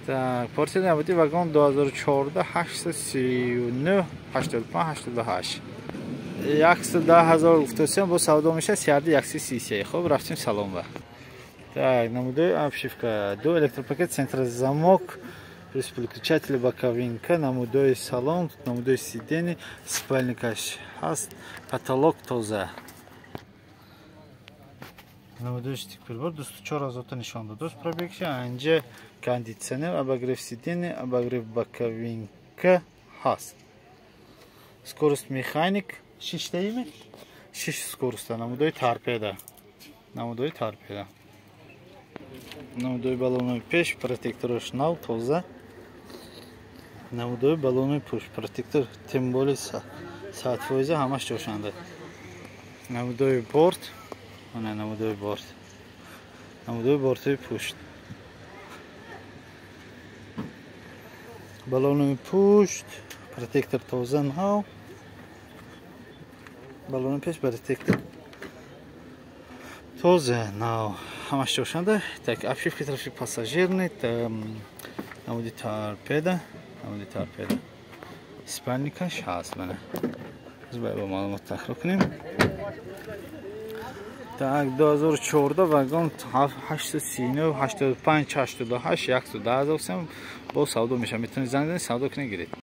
Так, порция набуди вагон 2014 839 85 88. 110,000 гуфтасем бо савдо меша 133. Хоб рафтим салон ба. Так, намудой обшивка, до электропакет, центр замок, плюс переключатель боковинка, намудой салон, намудой сиденье, спальникаш хаст, потолок тоза. Намудой штик прибор, 204 разота нишон дадост пробегши, анжа кондиционер, обогрев сиденья, обогрев боковинка хаст. Скорость механик, 6 дайме? 6 скорость, намудой торпеда. Намудой торпеда. Намудой баллонный пеш, протектор шнал, тоза. Намудой баллонный пеш, протектор, тем более саатфойза, хамаш чошанда. Намудой борт, она намудой борт. Намудой бортовый пуш. Баллонный пуш, протектор тоза нхау. Баллонный пеш, протектор. Тоза нхау. Хамаш чошанда. Так, обшивка трафик пассажирный, намуди торпеда. Спальникаш ҳаст мана. Збай ба маълумот тахло кунем. Так, 2014 вагон 839 85 88 110 бо савдо меша. Метавонед занг занед, савдо кунед гиред.